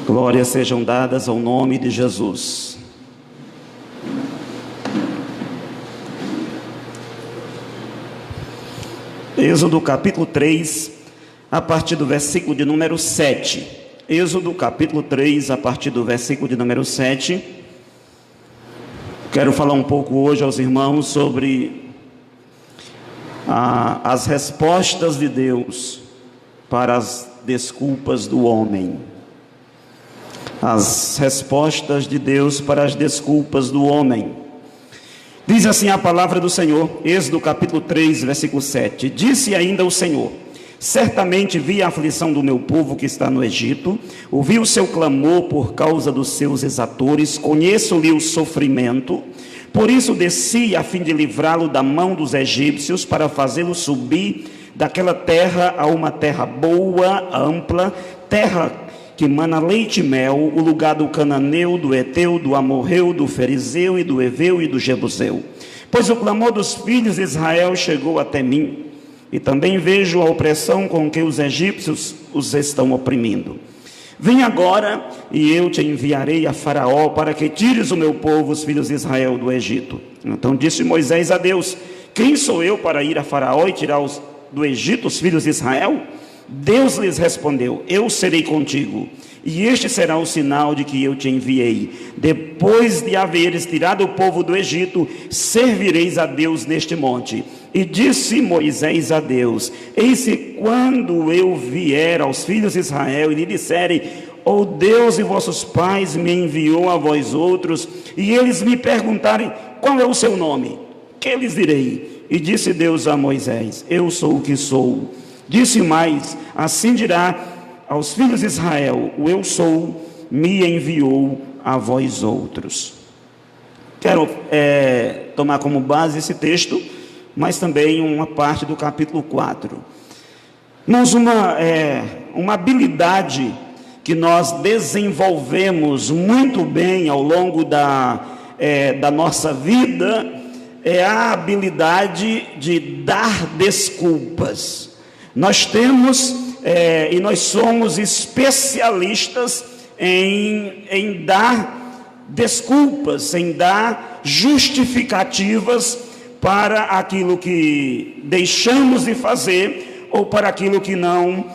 Glórias sejam dadas ao nome de Jesus. Êxodo capítulo 3, a partir do versículo de número 7. Êxodo capítulo 3, a partir do versículo de número 7. Quero falar um pouco hoje aos irmãos sobre as respostas de Deus para as desculpas do homem. As respostas de Deus para as desculpas do homem. Diz assim a palavra do Senhor, Êxodo capítulo 3, versículo 7. Disse ainda o Senhor: certamente vi a aflição do meu povo que está no Egito, ouvi o seu clamor por causa dos seus exatores, conheço-lhe o sofrimento, por isso desci a fim de livrá-lo da mão dos egípcios, para fazê-lo subir daquela terra a uma terra boa, ampla, terra que mana leite e mel, o lugar do cananeu, do eteu, do amorreu, do ferizeu e do eveu e do jebuseu. Pois o clamor dos filhos de Israel chegou até mim, e também vejo a opressão com que os egípcios os estão oprimindo. Vem agora, e eu te enviarei a Faraó, para que tires o meu povo, os filhos de Israel, do Egito. Então disse Moisés a Deus: quem sou eu para ir a Faraó e tirar do Egito os filhos de Israel? Deus lhes respondeu: eu serei contigo, e este será o sinal de que eu te enviei. Depois de haveres tirado o povo do Egito, servireis a Deus neste monte. E disse Moisés a Deus: eis que quando eu vier aos filhos de Israel e lhe disserem: o Deus de vossos pais me enviou a vós outros, e eles me perguntarem: qual é o seu nome? Que lhes direi? E disse Deus a Moisés: eu sou o que sou. Disse mais: assim dirá aos filhos de Israel: o eu sou me enviou a vós outros. Quero tomar como base esse texto, mas também uma parte do capítulo 4. Mas uma habilidade que nós desenvolvemos muito bem ao longo da nossa vida é a habilidade de dar desculpas. Nós temos e nós somos especialistas em dar desculpas, em dar justificativas para aquilo que deixamos de fazer ou para aquilo que não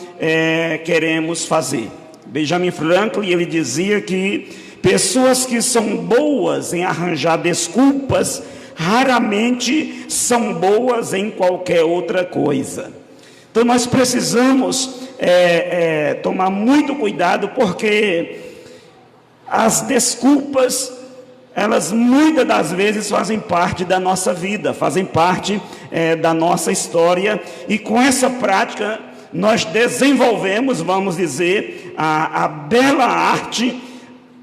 queremos fazer. Benjamin Franklin, ele dizia que pessoas que são boas em arranjar desculpas raramente são boas em qualquer outra coisa. Então nós precisamos tomar muito cuidado, porque as desculpas, elas muitas das vezes fazem parte da nossa vida, fazem parte da nossa história, e com essa prática nós desenvolvemos, vamos dizer, a bela arte,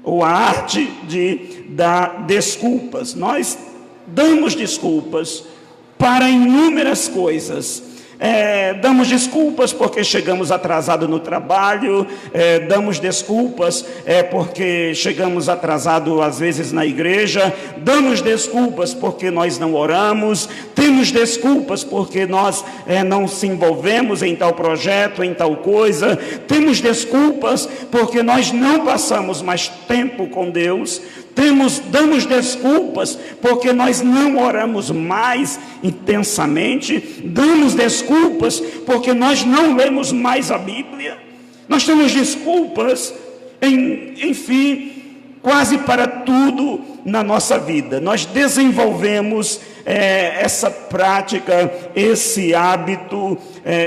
ou a arte de dar desculpas. Nós damos desculpas para inúmeras coisas. Damos desculpas porque chegamos atrasados no trabalho, damos desculpas porque chegamos atrasados às vezes na igreja, damos desculpas porque nós não oramos, temos desculpas porque nós não nos envolvemos em tal projeto, em tal coisa, temos desculpas porque nós não passamos mais tempo com Deus, damos desculpas porque nós não oramos mais intensamente, damos desculpas porque nós não lemos mais a Bíblia, nós temos desculpas, enfim, quase para tudo na nossa vida. Nós desenvolvemos essa prática, esse hábito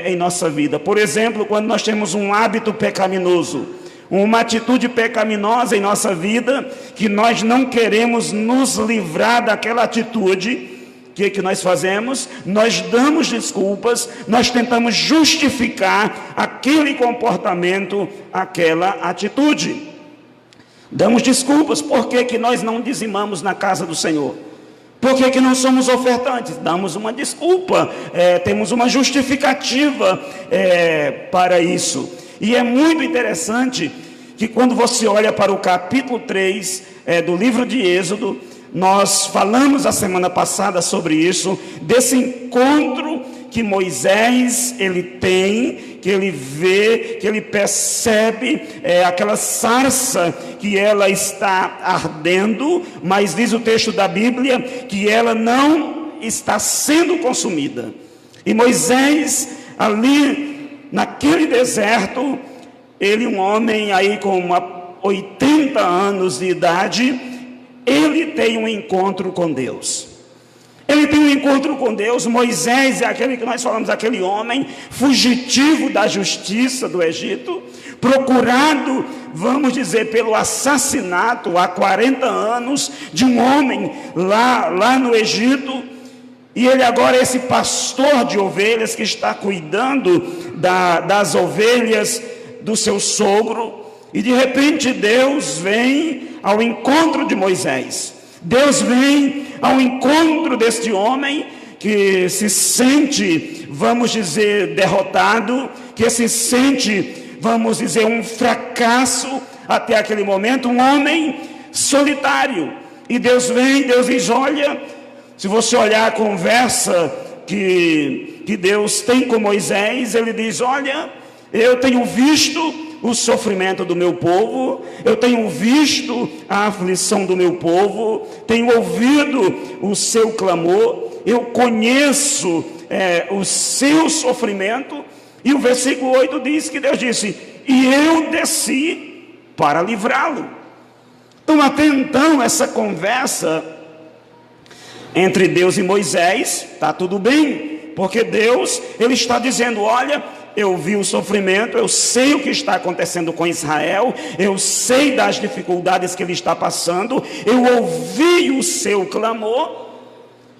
em nossa vida. Por exemplo, quando nós temos um hábito pecaminoso, uma atitude pecaminosa em nossa vida, que nós não queremos nos livrar daquela atitude, o que nós fazemos? Nós damos desculpas, nós tentamos justificar aquele comportamento, aquela atitude. Damos desculpas. Por que nós não dizimamos na casa do Senhor? Por que não somos ofertantes? Damos uma desculpa, temos uma justificativa para isso. E é muito interessante que quando você olha para o capítulo 3 do livro de Êxodo, nós falamos a semana passada sobre isso, desse encontro que Moisés ele tem que ele vê, que ele percebe aquela sarça que ela está ardendo, mas diz o texto da Bíblia que ela não está sendo consumida. E Moisés, ali naquele deserto, ele, um homem aí com 80 anos de idade, ele tem um encontro com Deus. Ele tem um encontro com Deus. Moisés é aquele que nós falamos, aquele homem fugitivo da justiça do Egito, procurado, vamos dizer, pelo assassinato há 40 anos de um homem lá no Egito. E ele agora é esse pastor de ovelhas que está cuidando das ovelhas do seu sogro. E de repente Deus vem ao encontro de Moisés. Deus vem ao encontro deste homem que se sente, vamos dizer, derrotado, que se sente, vamos dizer, um fracasso até aquele momento, um homem solitário. E Deus vem, Deus diz: olha, se você olhar a conversa que Deus tem com Moisés, ele diz: olha, eu tenho visto o sofrimento do meu povo, eu tenho visto a aflição do meu povo, tenho ouvido o seu clamor, eu conheço o seu sofrimento. E o versículo 8 diz que Deus disse: e eu desci para livrá-lo. Então, até então, essa conversa entre Deus e Moisés está tudo bem, porque Deus, ele está dizendo: olha, eu vi o sofrimento, eu sei o que está acontecendo com Israel, eu sei das dificuldades que ele está passando, eu ouvi o seu clamor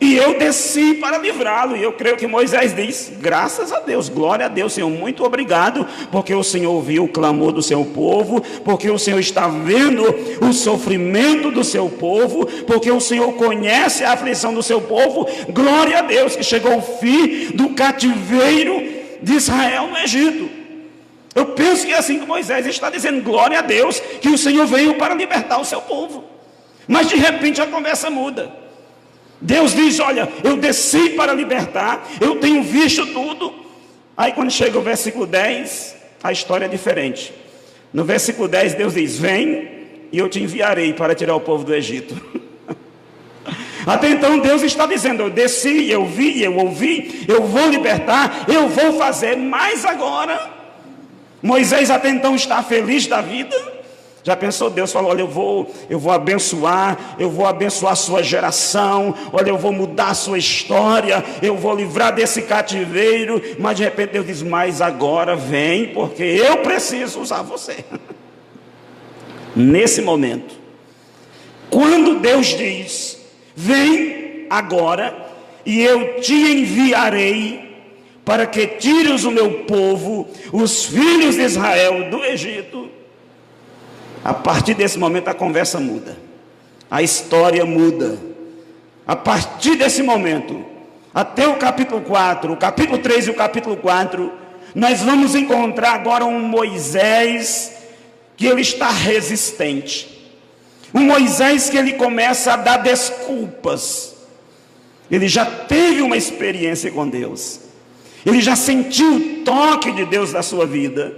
e eu desci para livrá-lo. E eu creio que Moisés diz: graças a Deus, glória a Deus, Senhor, muito obrigado, porque o Senhor ouviu o clamor do seu povo, porque o Senhor está vendo o sofrimento do seu povo, porque o Senhor conhece a aflição do seu povo. Glória a Deus que chegou o fim do cativeiro de Israel no Egito. Eu penso que é assim que Moisés está dizendo: glória a Deus que o Senhor veio para libertar o seu povo. Mas de repente a conversa muda. Deus diz: olha, eu desci para libertar, eu tenho visto tudo. Aí quando chega o versículo 10, a história é diferente. No versículo 10 Deus diz: vem e eu te enviarei para tirar o povo do Egito. Até então Deus está dizendo: eu desci, eu vi, eu ouvi, eu vou libertar, eu vou fazer. Mas agora Moisés até então está feliz da vida. Já pensou? Deus falou: olha, eu vou abençoar a sua geração, olha, eu vou mudar a sua história, eu vou livrar desse cativeiro. Mas de repente Deus diz: mas agora vem, porque eu preciso usar você. Nesse momento, quando Deus diz: vem agora e eu te enviarei para que tires o meu povo, os filhos de Israel, do Egito, a partir desse momento a conversa muda, a história muda. A partir desse momento, até o capítulo 4, o capítulo 3 e o capítulo 4, nós vamos encontrar agora um Moisés que ele está resistente. Um Moisés que ele começa a dar desculpas. Ele já teve uma experiência com Deus, ele já sentiu o toque de Deus na sua vida.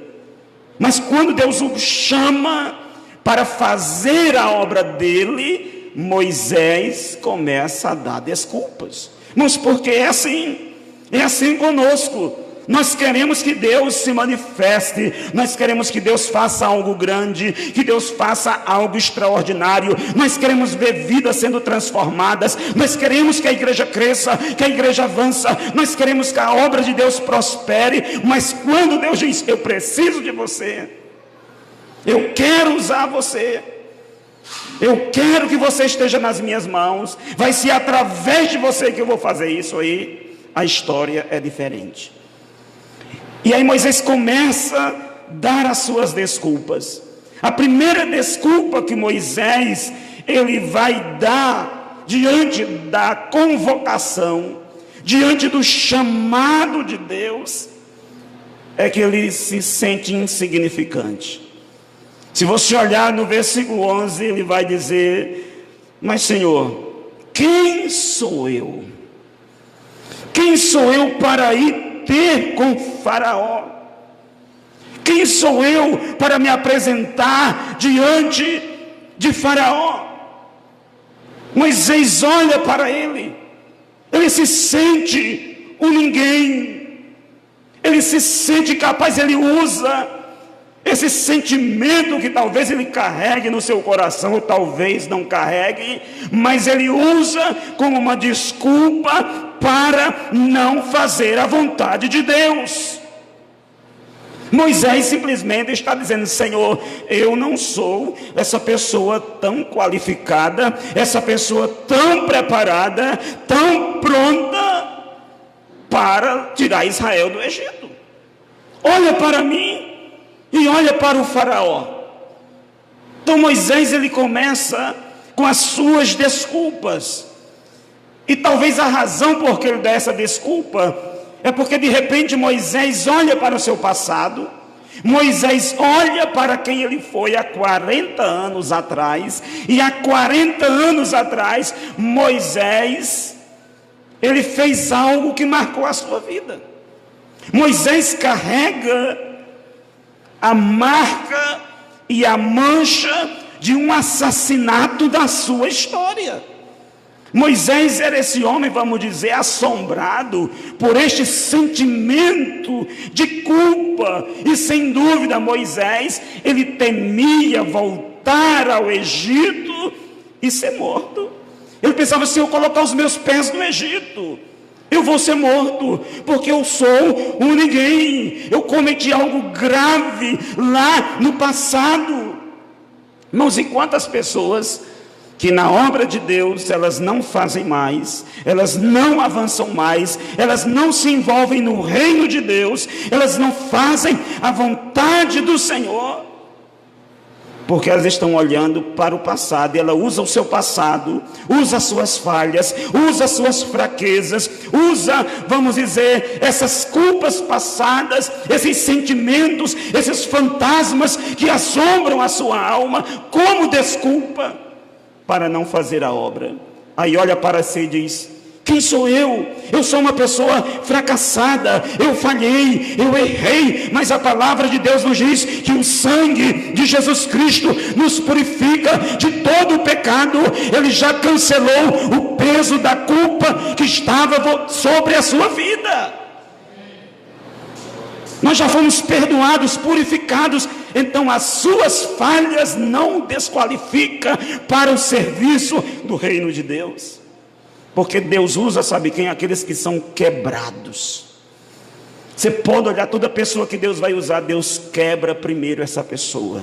Mas quando Deus o chama para fazer a obra dele, Moisés começa a dar desculpas. Mas porque é assim conosco. Nós queremos que Deus se manifeste, nós queremos que Deus faça algo grande, que Deus faça algo extraordinário, nós queremos ver vidas sendo transformadas, nós queremos que a igreja cresça, que a igreja avança, nós queremos que a obra de Deus prospere. Mas quando Deus diz: eu preciso de você, eu quero usar você, eu quero que você esteja nas minhas mãos, vai ser através de você que eu vou fazer isso, aí a história é diferente. E aí Moisés começa a dar as suas desculpas. A primeira desculpa que Moisés ele vai dar diante da convocação, diante do chamado de Deus, é que ele se sente insignificante. Se você olhar no versículo 11, ele vai dizer: mas Senhor, quem sou eu? Quem sou eu para ir ter com Faraó? Quem sou eu para me apresentar diante de Faraó? Moisés olha para ele se sente um ninguém, ele se sente capaz, ele usa esse sentimento que talvez ele carregue no seu coração, ou talvez não carregue, mas ele usa como uma desculpa para não fazer a vontade de Deus. Moisés simplesmente está dizendo: Senhor, eu não sou essa pessoa tão qualificada, essa pessoa tão preparada, tão pronta para tirar Israel do Egito. Olha para mim e olha para o Faraó. Então Moisés, ele começa com as suas desculpas. E talvez a razão por que ele dá essa desculpa é porque de repente Moisés olha para o seu passado, Moisés olha para quem ele foi há 40 anos atrás, e há 40 anos atrás Moisés, ele fez algo que marcou a sua vida. Moisés carrega a marca e a mancha de um assassinato da sua história. Moisés era esse homem, vamos dizer, assombrado por este sentimento de culpa. E sem dúvida Moisés, ele temia voltar ao Egito e ser morto. Ele pensava: se eu colocar os meus pés no Egito, eu vou ser morto, porque eu sou um ninguém. Eu cometi algo grave lá no passado. Irmãos, e quantas pessoas que na obra de Deus elas não fazem mais, elas não avançam mais, elas não se envolvem no reino de Deus, elas não fazem a vontade do Senhor, porque elas estão olhando para o passado, e ela usa o seu passado, usa as suas falhas, usa as suas fraquezas, usa, vamos dizer, essas culpas passadas, esses sentimentos, esses fantasmas que assombram a sua alma, como desculpa para não fazer a obra. Aí olha para si e diz: quem sou eu? Eu sou uma pessoa fracassada, eu falhei, eu errei, mas a palavra de Deus nos diz que o sangue de Jesus Cristo nos purifica de todo o pecado. Ele já cancelou o peso da culpa que estava sobre a sua vida. Nós já fomos perdoados, purificados. Então as suas falhas não desqualificam para o serviço do reino de Deus. Porque Deus usa, sabe quem? Aqueles que são quebrados. Você pode olhar toda pessoa que Deus vai usar, Deus quebra primeiro essa pessoa.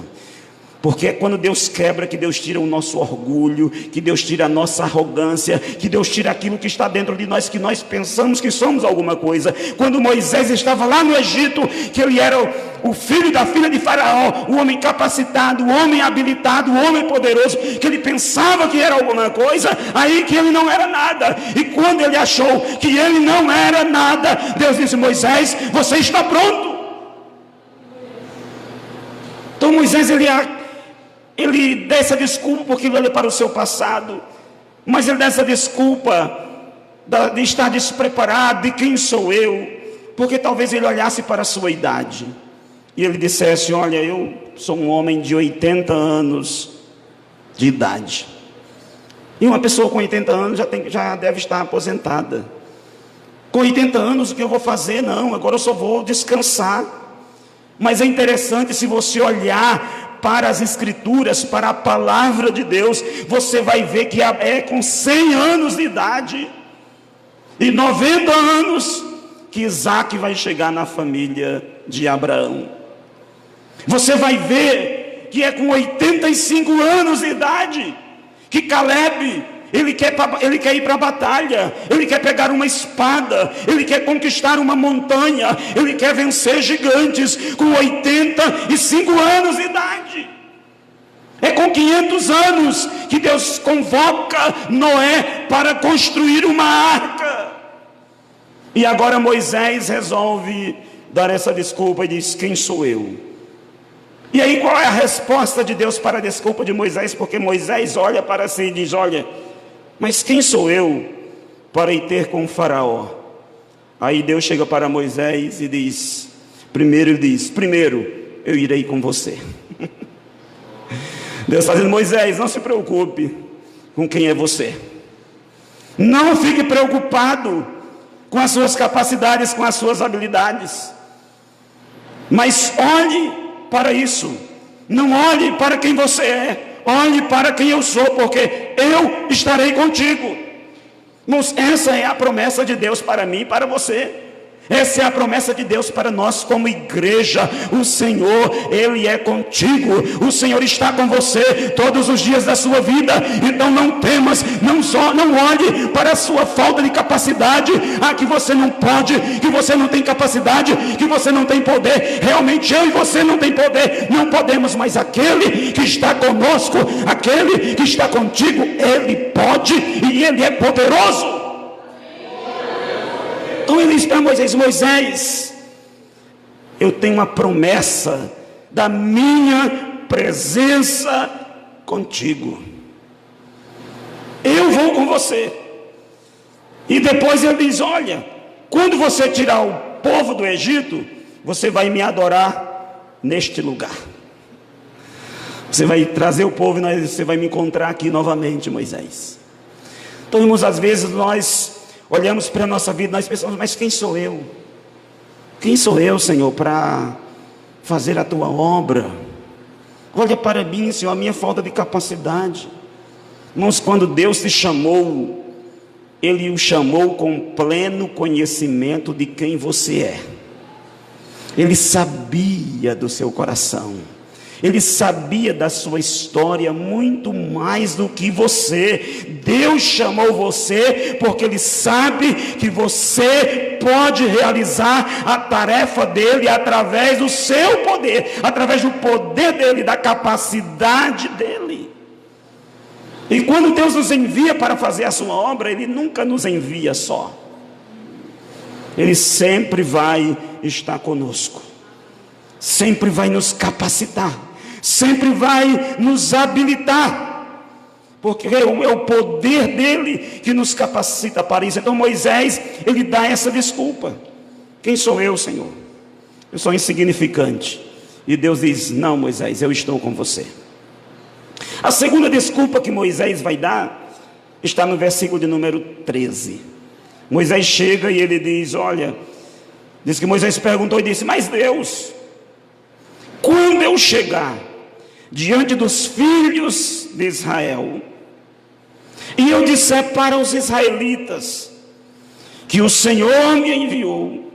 Porque é quando Deus quebra que Deus tira o nosso orgulho, que Deus tira a nossa arrogância, que Deus tira aquilo que está dentro de nós, que nós pensamos que somos alguma coisa. Quando Moisés estava lá no Egito, que ele era o filho da filha de Faraó, o homem capacitado, o homem habilitado, o homem poderoso, que ele pensava que era alguma coisa, aí que ele não era nada. E quando ele achou que ele não era nada, Deus disse: Moisés, você está pronto. Então Moisés, ele dá essa desculpa porque ele olha para o seu passado, mas ele dá essa desculpa de estar despreparado, de quem sou eu, porque talvez ele olhasse para a sua idade e ele dissesse: olha, eu sou um homem de 80 anos de idade. E uma pessoa com 80 anos já deve estar aposentada. Com 80 anos o que eu vou fazer? Não, agora eu só vou descansar. Mas é interessante, se você olhar para as Escrituras, para a palavra de Deus, você vai ver que é com 100 anos de idade e 90 anos que Isaac vai chegar na família de Abraão. Você vai ver que é com 85 anos de idade que Caleb, ele quer ir para a batalha, ele quer pegar uma espada, ele quer conquistar uma montanha, ele quer vencer gigantes com 85 anos de idade. É com 500 anos que Deus convoca Noé para construir uma arca. E agora Moisés resolve dar essa desculpa e diz: quem sou eu? E aí qual é a resposta de Deus para a desculpa de Moisés? Porque Moisés olha para si e diz: olha, mas quem sou eu para ir ter com o Faraó? Aí Deus chega para Moisés e diz: primeiro, eu irei com você. Deus está dizendo: Moisés, não se preocupe com quem é você. Não fique preocupado com as suas capacidades, com as suas habilidades. Mas olhe para isso. Não olhe para quem você é. Olhe para quem eu sou, porque eu estarei contigo. Mas essa é a promessa de Deus para mim e para você. Essa é a promessa de Deus para nós como igreja. O Senhor, Ele é contigo. O Senhor está com você todos os dias da sua vida. Então não temas, não olhe para a sua falta de capacidade. Que você não pode, que você não tem capacidade, que você não tem poder. Realmente eu e você não tem poder, não podemos, mas aquele que está conosco, aquele que está contigo, Ele pode e Ele é poderoso. Então ele disse para Moisés: Moisés, eu tenho uma promessa da minha presença contigo. Eu vou com você. E depois ele diz: olha, quando você tirar o povo do Egito, você vai me adorar neste lugar. Você vai trazer o povo e você vai me encontrar aqui novamente, Moisés. Então, irmãos, às vezes nós olhamos para a nossa vida, nós pensamos: mas quem sou eu? Quem sou eu, Senhor, para fazer a tua obra? Olha para mim, Senhor, a minha falta de capacidade. Irmãos, quando Deus te chamou, Ele o chamou com pleno conhecimento de quem você é. Ele sabia do seu coração. Ele sabia da sua história muito mais do que você. Deus chamou você porque Ele sabe que você pode realizar a tarefa dEle através do seu poder, através do poder dEle, da capacidade dEle. E quando Deus nos envia para fazer a sua obra, Ele nunca nos envia só. Ele sempre vai estar conosco, sempre vai nos capacitar, sempre vai nos habilitar, porque é o poder dele que nos capacita para isso. Então Moisés, ele dá essa desculpa: quem sou eu, Senhor? Eu sou insignificante. E Deus diz: não, Moisés, eu estou com você. A segunda desculpa que Moisés vai dar está no versículo de número 13. Moisés chega e ele diz: olha, diz que Moisés perguntou e disse: mas Deus, quando eu chegar diante dos filhos de Israel, e eu disser para os israelitas que o Senhor me enviou,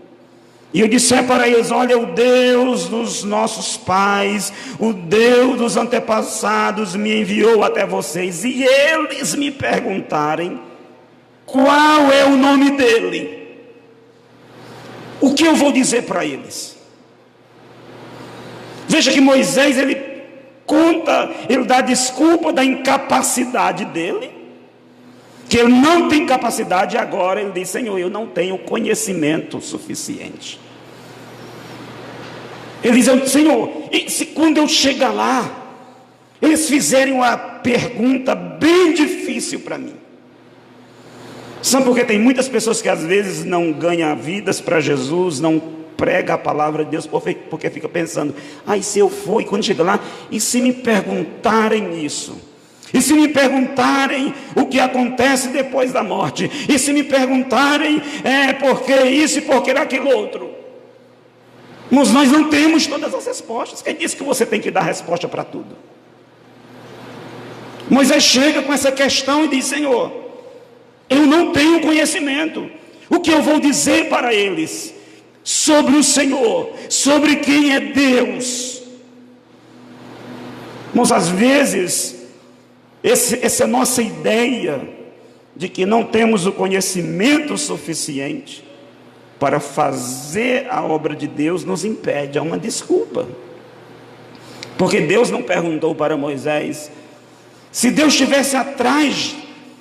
e eu disser para eles: olha, o Deus dos nossos pais, o Deus dos antepassados me enviou até vocês, e eles me perguntarem qual é o nome dele, o que eu vou dizer para eles? Veja que Moisés, ele dá desculpa da incapacidade dele, que ele não tem capacidade, e agora ele diz: Senhor, eu não tenho conhecimento suficiente. Ele diz: Senhor, e se quando eu chegar lá, eles fizerem uma pergunta bem difícil para mim? Sabe por que tem muitas pessoas que às vezes não ganham vidas para Jesus, não prega a palavra de Deus, porque fica pensando: e se eu for, e quando chega lá, e se me perguntarem isso? E se me perguntarem o que acontece depois da morte? E se me perguntarem por que isso e por que aquilo outro? Mas nós não temos todas as respostas. Quem disse que você tem que dar resposta para tudo? Moisés chega com essa questão e diz: Senhor, eu não tenho conhecimento. O que eu vou dizer para eles sobre o Senhor, sobre quem é Deus? Mas às vezes essa nossa ideia de que não temos o conhecimento suficiente para fazer a obra de Deus nos impede. É uma desculpa, porque Deus não perguntou para Moisés. Se Deus estivesse atrás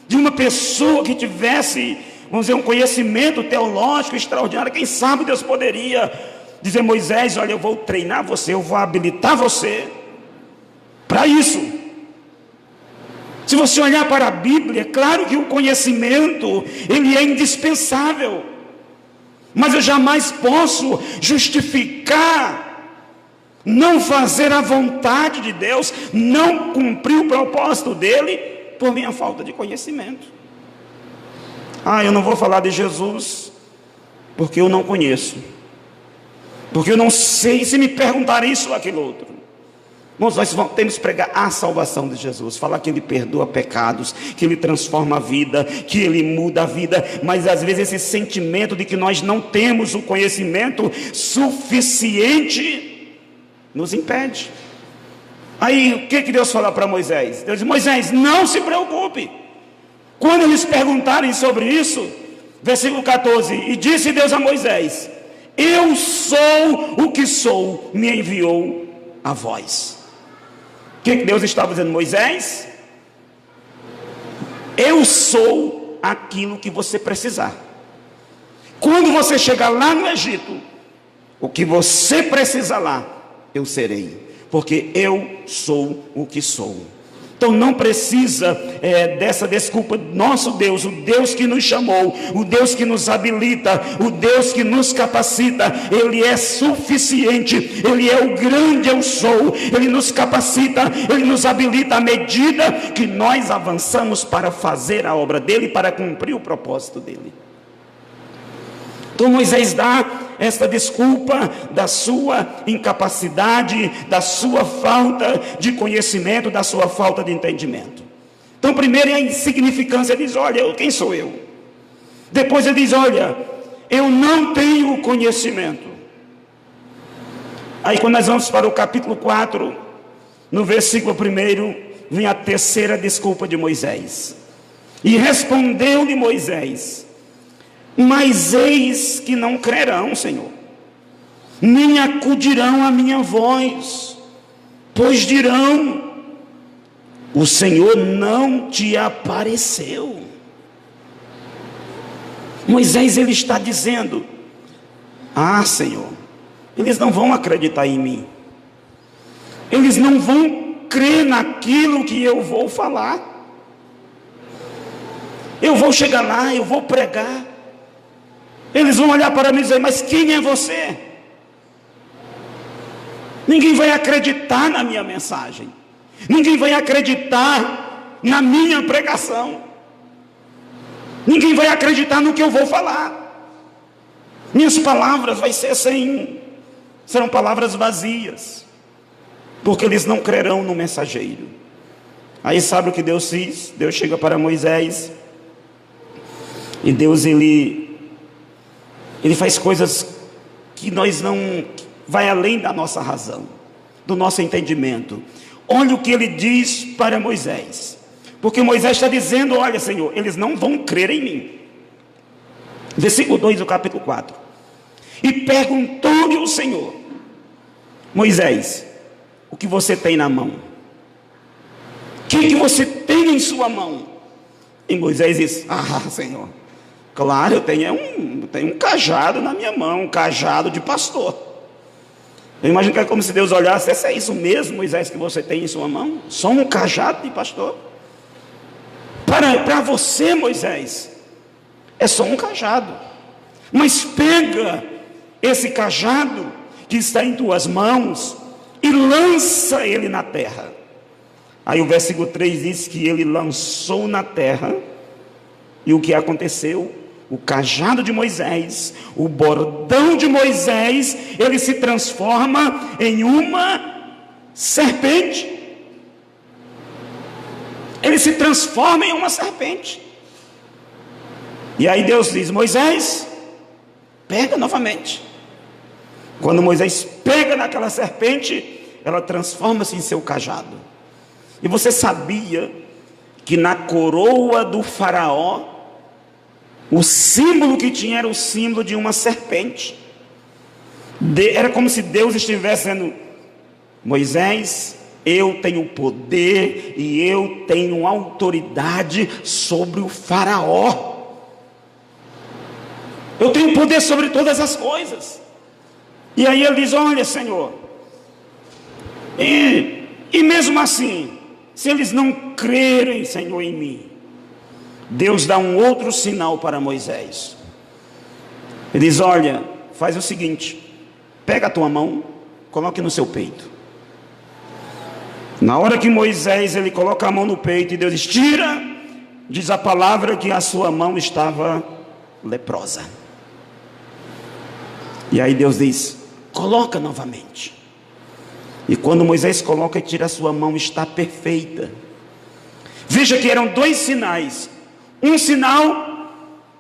de uma pessoa que tivesse, vamos dizer, um conhecimento teológico extraordinário, quem sabe Deus poderia dizer: Moisés, olha, eu vou treinar você, eu vou habilitar você para isso. Se você olhar para a Bíblia, é claro que o conhecimento, ele é indispensável, mas eu jamais posso justificar não fazer a vontade de Deus, não cumprir o propósito dele, por minha falta de conhecimento. Eu não vou falar de Jesus, porque eu não conheço, porque eu não sei, se me perguntarem isso ou aquilo outro. Irmãos, nós temos que pregar a salvação de Jesus, falar que Ele perdoa pecados, que Ele transforma a vida, que Ele muda a vida, mas às vezes esse sentimento de que nós não temos o conhecimento suficiente nos impede. Aí o que Deus fala para Moisés? Deus diz: Moisés, não se preocupe. Quando eles perguntarem sobre isso, versículo 14, e disse Deus a Moisés: eu sou o que sou, me enviou a vós. O que Deus estava dizendo? Moisés, eu sou aquilo que você precisar. Quando você chegar lá no Egito, o que você precisar lá, eu serei, porque eu sou o que sou. Então não precisa dessa desculpa. Nosso Deus, o Deus que nos chamou, o Deus que nos habilita, o Deus que nos capacita, Ele é suficiente, Ele é o grande eu sou, Ele nos capacita, Ele nos habilita à medida que nós avançamos para fazer a obra dEle, para cumprir o propósito dEle. Então Moisés dá esta desculpa da sua incapacidade, da sua falta de conhecimento, da sua falta de entendimento. Então primeiro é a insignificância, ele diz: olha, quem sou eu? Depois ele diz: olha, eu não tenho conhecimento. Aí quando nós vamos para o capítulo 4, no versículo 1, vem a terceira desculpa de Moisés. E respondeu-lhe Moisés: mas eis que não crerão, Senhor, nem acudirão à minha voz, pois dirão: o Senhor não te apareceu. Moisés, ele está dizendo: Senhor, eles não vão acreditar em mim, eles não vão crer naquilo que eu vou falar. Eu vou chegar lá, eu vou pregar, eles vão olhar para mim e dizer: mas quem é você? Ninguém vai acreditar na minha mensagem, ninguém vai acreditar na minha pregação, ninguém vai acreditar no que eu vou falar. Minhas palavras serão palavras vazias, porque eles não crerão no mensageiro. Aí sabe o que Deus fez? Deus chega para Moisés, e Deus ele faz coisas que vai além da nossa razão, do nosso entendimento. Olha o que ele diz para Moisés, porque Moisés está dizendo: olha, Senhor, eles não vão crer em mim. Versículo 2 do capítulo 4. E perguntou-lhe o Senhor: Moisés, o que você tem na mão? O que você tem em sua mão? E Moisés diz: Senhor, claro, eu tenho um cajado na minha mão, um cajado de pastor. Eu imagino que é como se Deus olhasse: é isso mesmo, Moisés, que você tem em sua mão? Só um cajado de pastor? Para você, Moisés, é só um cajado. Mas pega esse cajado que está em tuas mãos e lança ele na terra. Aí o versículo 3 diz que ele lançou na terra, e o que aconteceu? O cajado de Moisés, o bordão de Moisés, ele se transforma em uma serpente. Ele se transforma em uma serpente. E aí Deus diz: Moisés, pega novamente. Quando Moisés pega naquela serpente, ela transforma-se em seu cajado. E você sabia que na coroa do faraó, o símbolo que tinha era o símbolo de uma serpente? Era como se Deus estivesse dizendo: Moisés, eu tenho poder e eu tenho autoridade sobre o faraó. Eu tenho poder sobre todas as coisas. E aí ele diz: olha, Senhor, e mesmo assim, se eles não crerem, Senhor, em mim, Deus dá um outro sinal para Moisés. Ele diz: olha, faz o seguinte, pega a tua mão, coloque no seu peito. Na hora que Moisés ele coloca a mão no peito e Deus diz, tira, diz a palavra que a sua mão estava leprosa. E aí Deus diz, coloca novamente. E quando Moisés coloca e tira a sua mão, está perfeita. Veja que eram dois sinais. Um sinal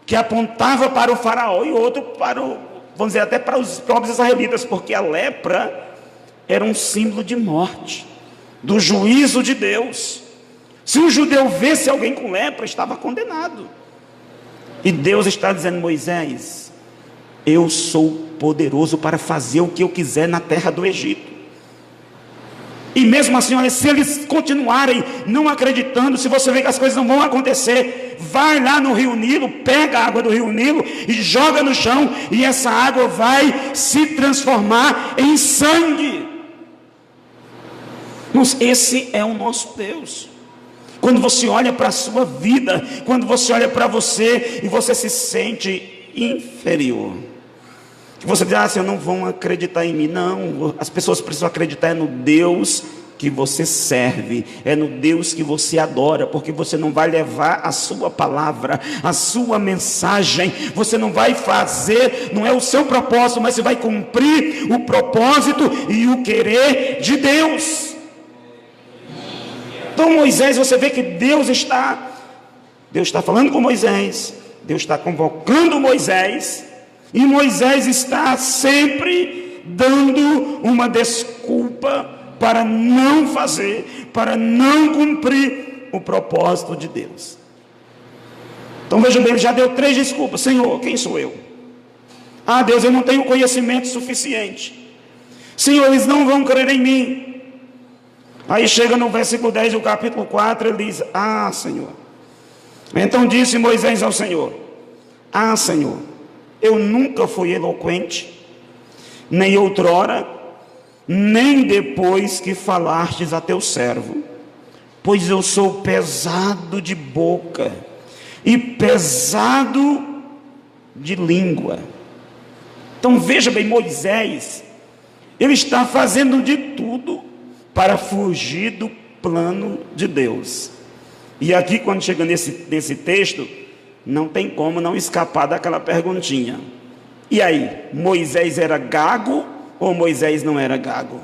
que apontava para o faraó e outro para vamos dizer, até para os próprios israelitas, porque a lepra era um símbolo de morte, do juízo de Deus. Se um judeu visse alguém com lepra, estava condenado. E Deus está dizendo, Moisés, eu sou poderoso para fazer o que eu quiser na terra do Egito. E mesmo assim, olha, se eles continuarem não acreditando, se você vê que as coisas não vão acontecer, vai lá no rio Nilo, pega a água do rio Nilo e joga no chão, e essa água vai se transformar em sangue. Mas esse é o nosso Deus. Quando você olha para a sua vida, quando você olha para você e você se sente inferior, você diz, assim, não vão acreditar em mim. Não, as pessoas precisam acreditar no Deus que você serve, é no Deus que você adora, porque você não vai levar a sua palavra, a sua mensagem, você não vai fazer, não é o seu propósito, mas você vai cumprir o propósito e o querer de Deus. Então Moisés, você vê que Deus está falando com Moisés, Deus está convocando Moisés, e Moisés está sempre dando uma desculpa para não fazer, para não cumprir o propósito de Deus. Então veja bem, ele já deu 3 desculpas. Senhor, quem sou eu? Ah, Deus, eu não tenho conhecimento suficiente. Senhor, eles não vão crer em mim. Aí chega no versículo 10 do capítulo 4, ele diz, ah, Senhor. Então disse Moisés ao Senhor, ah, Senhor, eu nunca fui eloquente, nem outrora, nem depois que falastes a teu servo, pois eu sou pesado de boca e pesado de língua. Então veja bem, Moisés, ele está fazendo de tudo para fugir do plano de Deus. E aqui, quando chega nesse texto, não tem como não escapar daquela perguntinha. E aí, Moisés era gago ou Moisés não era gago?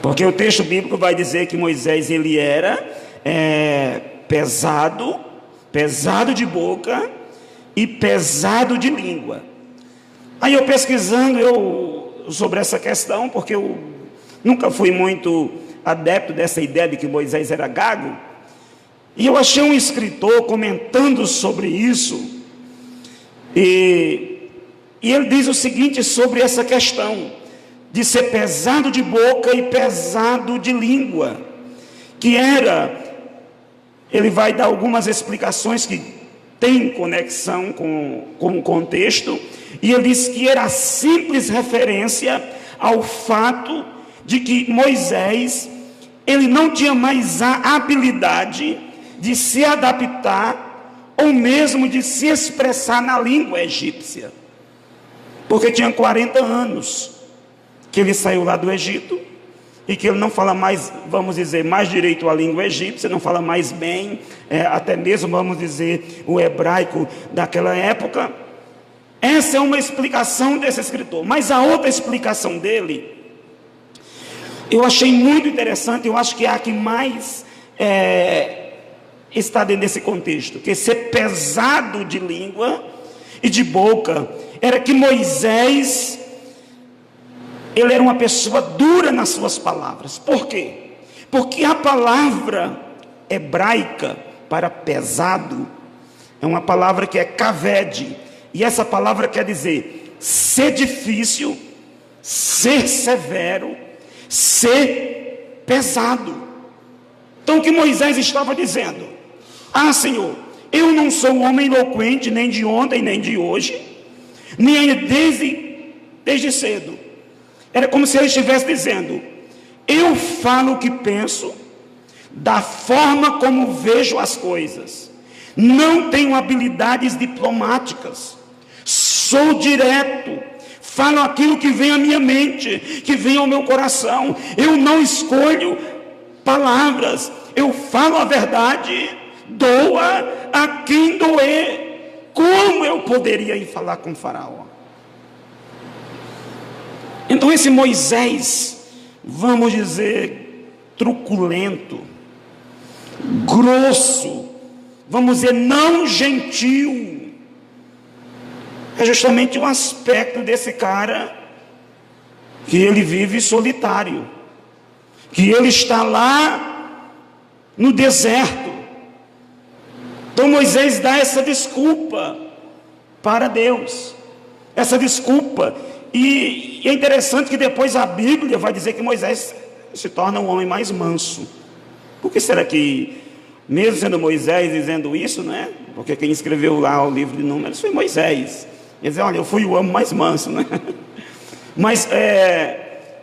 Porque o texto bíblico vai dizer que Moisés ele era pesado de boca e pesado de língua. Aí eu pesquisando sobre essa questão, porque eu nunca fui muito adepto dessa ideia de que Moisés era gago, e eu achei um escritor comentando sobre isso, e ele diz o seguinte sobre essa questão de ser pesado de boca e pesado de língua, que ele vai dar algumas explicações que tem conexão com o contexto, e ele diz que era simples referência ao fato de que Moisés, ele não tinha mais a habilidade de se adaptar, ou mesmo de se expressar na língua egípcia, porque tinha 40 anos que ele saiu lá do Egito, e que ele não fala mais, vamos dizer, mais direito a língua egípcia, não fala mais bem, até mesmo, vamos dizer, o hebraico daquela época. Essa é uma explicação desse escritor, mas a outra explicação dele, eu achei muito interessante, eu acho que é a que mais está dentro desse contexto, que ser pesado de língua e de boca, era que Moisés, ele era uma pessoa dura nas suas palavras. Por quê? Porque a palavra hebraica para pesado é uma palavra que é kaved, e essa palavra quer dizer ser difícil, ser severo, ser pesado. Então o que Moisés estava dizendo? Ah, Senhor, eu não sou um homem eloquente, nem de ontem, nem de hoje, nem desde cedo. Era como se ele estivesse dizendo, eu falo o que penso, da forma como vejo as coisas, não tenho habilidades diplomáticas, sou direto, falo aquilo que vem à minha mente, que vem ao meu coração. Eu não escolho palavras, eu falo a verdade, doa a quem doer. Como eu poderia ir falar com Faraó? Então esse Moisés, vamos dizer, truculento, grosso, vamos dizer, não gentil, é justamente o aspecto desse cara, que ele vive solitário, que ele está lá no deserto. Então Moisés dá essa desculpa para Deus, essa desculpa, e é interessante que depois a Bíblia vai dizer que Moisés se torna um homem mais manso. Por que será que, mesmo sendo Moisés dizendo isso, né? Porque quem escreveu lá o livro de Números foi Moisés. Ele diz, olha, eu fui o homem mais manso, né? Mas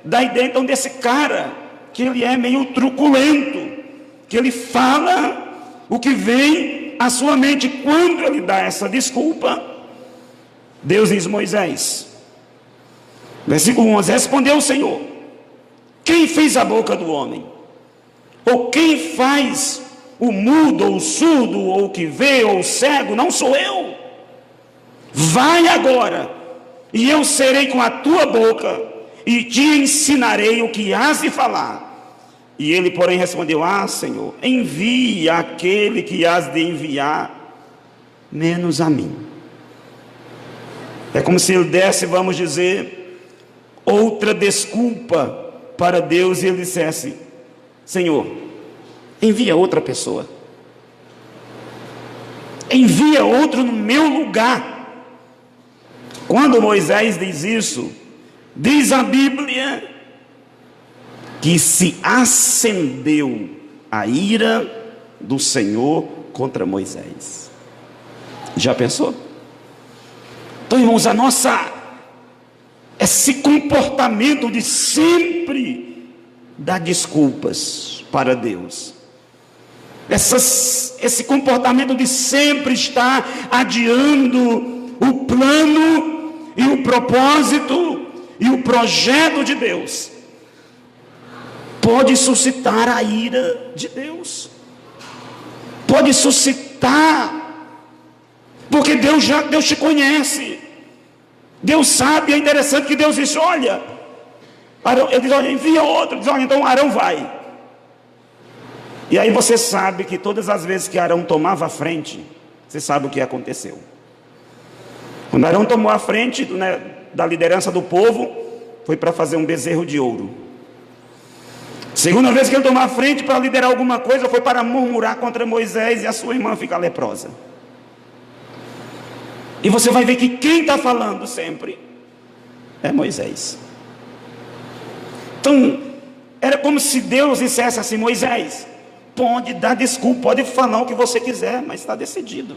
dá a ideia então desse cara, que ele é meio truculento, que ele fala o que vem à sua mente. Quando ele dá essa desculpa, Deus diz, Moisés, versículo 11, respondeu o Senhor, quem fez a boca do homem? Ou quem faz o mudo, ou o surdo, ou o que vê, ou o cego? Não sou eu. Vai agora, e eu serei com a tua boca, e te ensinarei o que hás de falar. E ele, porém, respondeu, Senhor, envie aquele que hás de enviar, menos a mim. É como se ele desse, vamos dizer, outra desculpa para Deus, e ele dissesse, Senhor, envia outra pessoa, envia outro no meu lugar. Quando Moisés diz isso, diz a Bíblia que se acendeu a ira do Senhor contra Moisés. Já pensou? Então, irmãos, esse comportamento de sempre dar desculpas para Deus, esse comportamento de sempre estar adiando o plano e o propósito e o projeto de Deus, pode suscitar a ira de Deus, pode suscitar, porque Deus te conhece, Deus sabe. É interessante que Deus disse, olha, Arão, ele diz, olha, envia outro, ele diz, olha, então Arão vai. E aí você sabe que todas as vezes que Arão tomava a frente, você sabe o que aconteceu. Quando Arão tomou a frente, né, da liderança do povo, foi para fazer um bezerro de ouro. Segunda vez que ele tomou a frente para liderar alguma coisa, foi para murmurar contra Moisés e a sua irmã ficar leprosa. E você vai ver que quem está falando sempre é Moisés. Então, era como se Deus dissesse assim, Moisés, pode dar desculpa, pode falar o que você quiser, mas está decidido.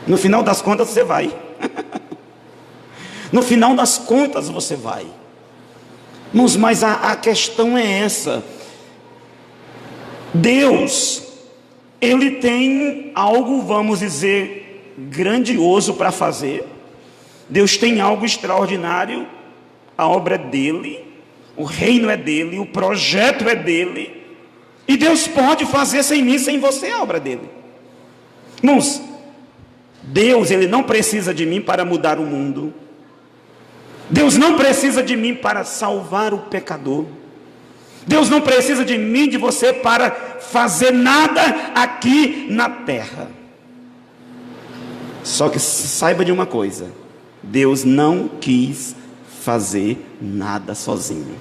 No final das contas você vai. No final das contas você vai. Mas a questão é essa. Deus, Ele tem algo, vamos dizer, grandioso para fazer. Deus tem algo extraordinário. A obra é dEle, o reino é dEle, o projeto é dEle. E Deus pode fazer sem mim, sem você, a obra dEle. Irmãos, Deus, Ele não precisa de mim para mudar o mundo. Deus não precisa de mim para salvar o pecador. Deus não precisa de mim, de você, para fazer nada aqui na terra. Só que saiba de uma coisa, Deus não quis fazer nada sozinho.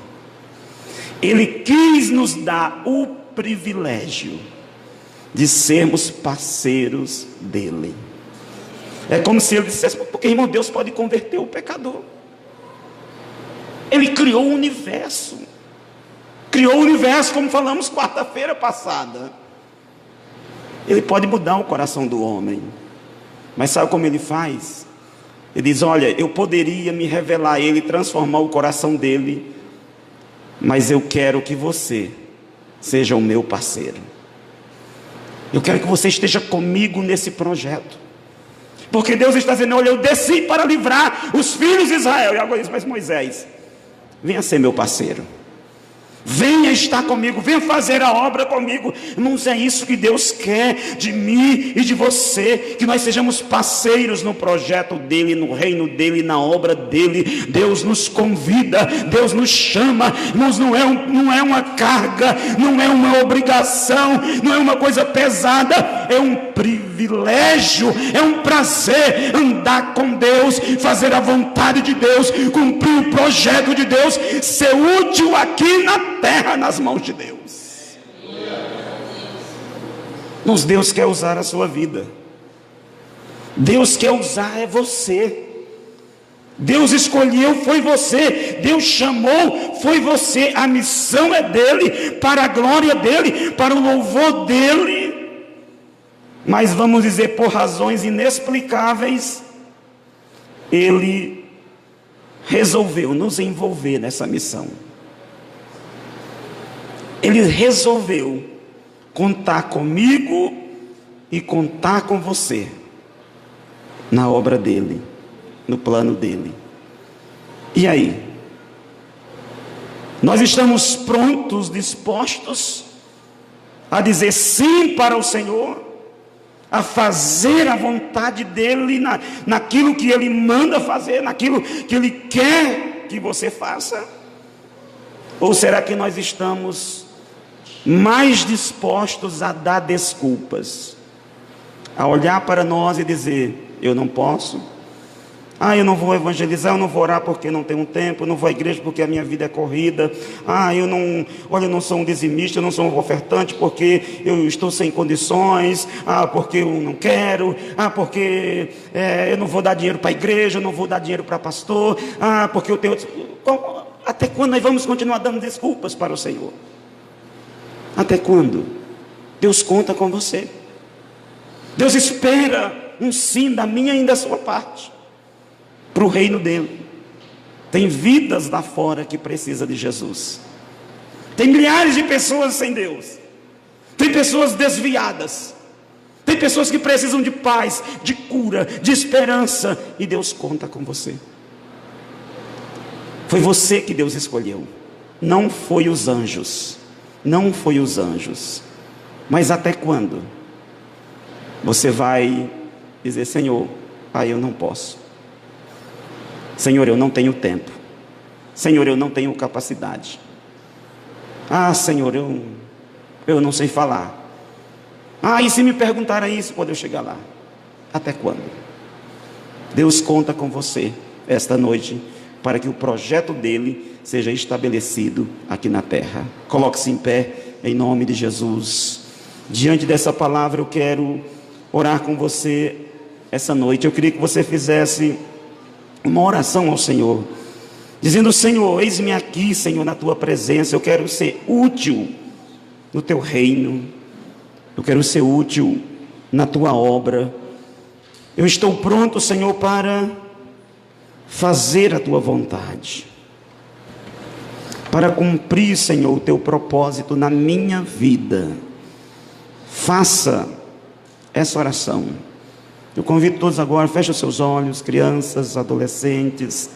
Ele quis nos dar o privilégio de sermos parceiros dEle. É como se Ele dissesse, porque, irmão, Deus pode converter o pecador. Ele criou o universo. Criou o universo, como falamos quarta-feira passada. Ele pode mudar o coração do homem. Mas sabe como Ele faz? Ele diz, olha, eu poderia me revelar a Ele, transformar o coração dele, mas eu quero que você seja o meu parceiro. Eu quero que você esteja comigo nesse projeto. Porque Deus está dizendo: olha, eu desci para livrar os filhos de Israel. E agora diz: mas Moisés, venha ser meu parceiro, venha estar comigo, venha fazer a obra comigo. Irmãos, é isso que Deus quer de mim e de você, que nós sejamos parceiros no projeto dele, no reino dele, na obra dele. Deus nos convida, Deus nos chama. Irmãos, não é uma carga, não é uma obrigação, não é uma coisa pesada, é um privilégio, é um prazer andar com Deus, fazer a vontade de Deus, cumprir o projeto de Deus, ser útil aqui na terra, nas mãos de Deus. Mas Deus quer usar a sua vida, Deus quer usar você. Deus escolheu, foi você. Deus chamou, foi você. A missão é dele, para a glória dele, para o louvor dele. Mas vamos dizer, por razões inexplicáveis, ele resolveu nos envolver nessa missão. Ele resolveu contar comigo e contar com você na obra dele, no plano dele. E aí? Nós estamos prontos, dispostos a dizer sim para o Senhor, a fazer a vontade dele naquilo que ele manda fazer, naquilo que ele quer que você faça? Ou será que nós estamos mais dispostos a dar desculpas, a olhar para nós e dizer: eu não posso, eu não vou evangelizar, eu não vou orar porque não tenho tempo, eu não vou à igreja porque a minha vida é corrida, eu não sou um dizimista, eu não sou um ofertante porque eu estou sem condições, porque eu não quero, porque eu não vou dar dinheiro para a igreja, eu não vou dar dinheiro para pastor, porque eu tenho... Até quando nós vamos continuar dando desculpas para o Senhor? Até quando? Deus conta com você. Deus espera um sim da minha e da sua parte para o reino dele. Tem vidas lá fora que precisam de Jesus. Tem milhares de pessoas sem Deus. Tem pessoas desviadas. Tem pessoas que precisam de paz, de cura, de esperança. E Deus conta com você. Foi você que Deus escolheu. Não foi os anjos. Não foi os anjos. Mas até quando você vai dizer: Senhor, eu não posso. Senhor, eu não tenho tempo. Senhor, eu não tenho capacidade. Senhor, eu não sei falar. E se me perguntarem isso quando eu chegar lá? Até quando? Deus conta com você esta noite, para que o projeto dele seja estabelecido aqui na terra. Coloque-se em pé, em nome de Jesus. Diante dessa palavra eu quero orar com você essa noite. Eu queria que você fizesse uma oração ao Senhor, dizendo: Senhor, eis-me aqui, Senhor, na tua presença. Eu quero ser útil no teu reino, eu quero ser útil na tua obra. Eu estou pronto, Senhor, para fazer a tua vontade, para cumprir, Senhor, o teu propósito na minha vida. Faça essa oração. Eu convido todos agora, feche os seus olhos, crianças, adolescentes.